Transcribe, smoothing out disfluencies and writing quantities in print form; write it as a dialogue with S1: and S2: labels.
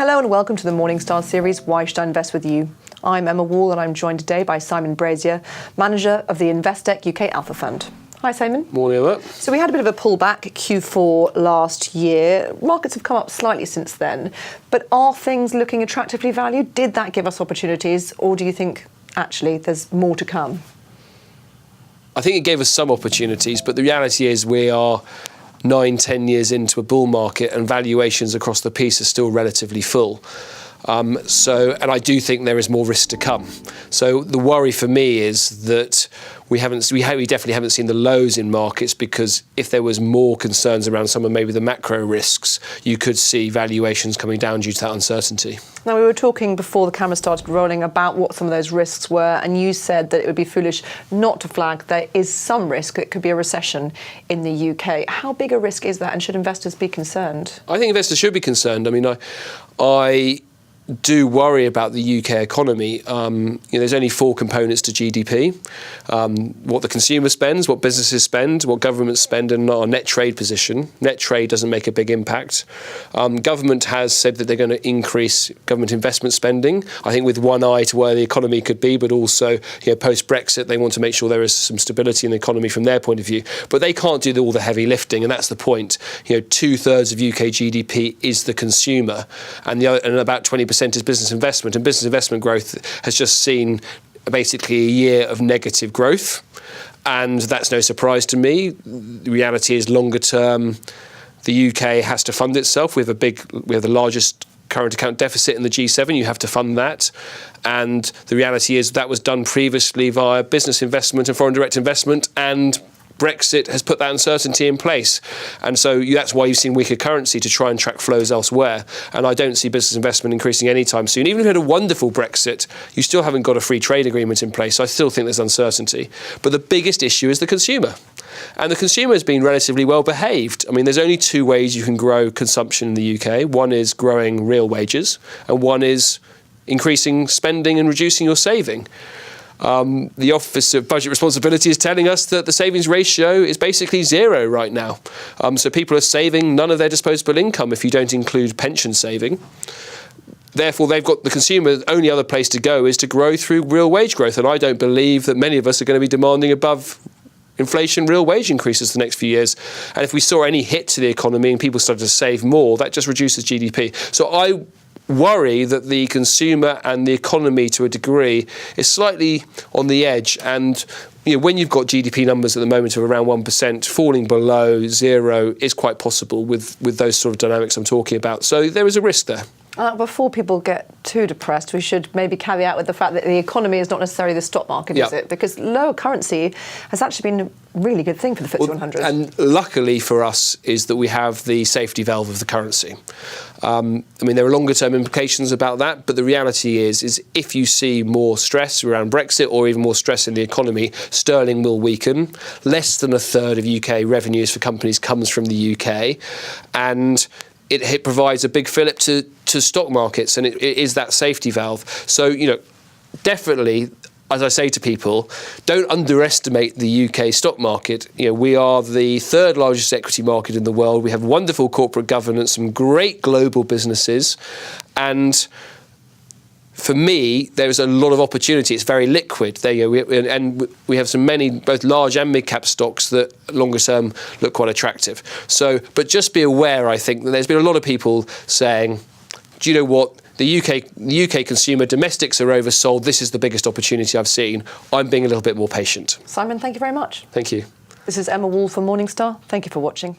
S1: Hello and welcome to the Morningstar series, Why Should I Invest With You? I'm Emma Wall and I'm joined today by Simon Brazier, manager of the Investec UK Alpha Fund. Hi Simon.
S2: Morning, Emma.
S1: So we had a bit of a pullback at Q4 last year. Markets have come up slightly since then, but are things looking attractively valued? Did that give us opportunities, or do you think actually there's more to come?
S2: I think it gave us some opportunities, but the reality is we are 9-10 years into a bull market and valuations across the piece are still relatively full. And I do think there is more risk to come. So the worry for me is that we definitely haven't seen the lows in markets, because if there was more concerns around some of maybe the macro risks, you could see valuations coming down due to that uncertainty.
S1: Now, we were talking before the camera started rolling about what some of those risks were, and you said that it would be foolish not to flag there is some risk. It could be a recession in the UK. How big a risk is that, and should investors be concerned? I
S2: think investors should be concerned. I mean, I do worry about the UK economy. There's only 4 components to GDP. What the consumer spends, what businesses spend, what governments spend, and our net trade position. Net trade doesn't make a big impact. Government has said that they're going to increase government investment spending, I think with one eye to where the economy could be, but also post-Brexit they want to make sure there is some stability in the economy from their point of view. But they can't do all the heavy lifting, and that's the point. 2/3 of UK GDP is the consumer, and about 20% is business investment, and business investment growth has just seen basically a year of negative growth, and that's no surprise to me. The reality is, longer term, the UK has to fund itself. We have the largest current account deficit in the G7. You have to fund that, and the reality is that was done previously via business investment and foreign direct investment, and Brexit has put that uncertainty in place. And so that's why you've seen weaker currency to try and track flows elsewhere. And I don't see business investment increasing anytime soon. Even if you had a wonderful Brexit, you still haven't got a free trade agreement in place. So I still think there's uncertainty. But the biggest issue is the consumer. And the consumer has been relatively well behaved. I mean, there's only 2 ways you can grow consumption in the UK. One is growing real wages, and one is increasing spending and reducing your saving. The Office of Budget Responsibility is telling us that the savings ratio is basically 0 right now. So people are saving none of their disposable income if you don't include pension saving. Therefore, they've got the consumer, the only other place to go is to grow through real wage growth. And I don't believe that many of us are going to be demanding above inflation real wage increases the next few years. And if we saw any hit to the economy and people started to save more, that just reduces GDP. So I worry that the consumer and the economy, to a degree, is slightly on the edge. And when you've got GDP numbers at the moment of around 1%, falling below 0 is quite possible with those sort of dynamics I'm talking about. So there is a risk there.
S1: Before people get too depressed, we should maybe caveat with the fact that the economy is not necessarily the stock market, is it? Because lower currency has actually been a really good thing for the FTSE 100.
S2: And luckily for us is that we have the safety valve of the currency. There are longer term implications about that, but the reality is if you see more stress around Brexit or even more stress in the economy, sterling will weaken. Less than 1/3 of UK revenues for companies comes from the UK, and it provides a big fillip to stock markets, and it is that safety valve. So, definitely, as I say to people, don't underestimate the UK stock market. We are the 3rd largest equity market in the world. We have wonderful corporate governance, some great global businesses, and for me, there's a lot of opportunity. It's very liquid. There you go. And we have many, both large and mid-cap stocks that longer term look quite attractive. So, but just be aware, I think, that there's been a lot of people saying, do you know what? The UK consumer, domestics are oversold. This is the biggest opportunity I've seen. I'm being a little bit more patient.
S1: Simon, thank you very much.
S2: Thank you.
S1: This is Emma Wall for Morningstar. Thank you for watching.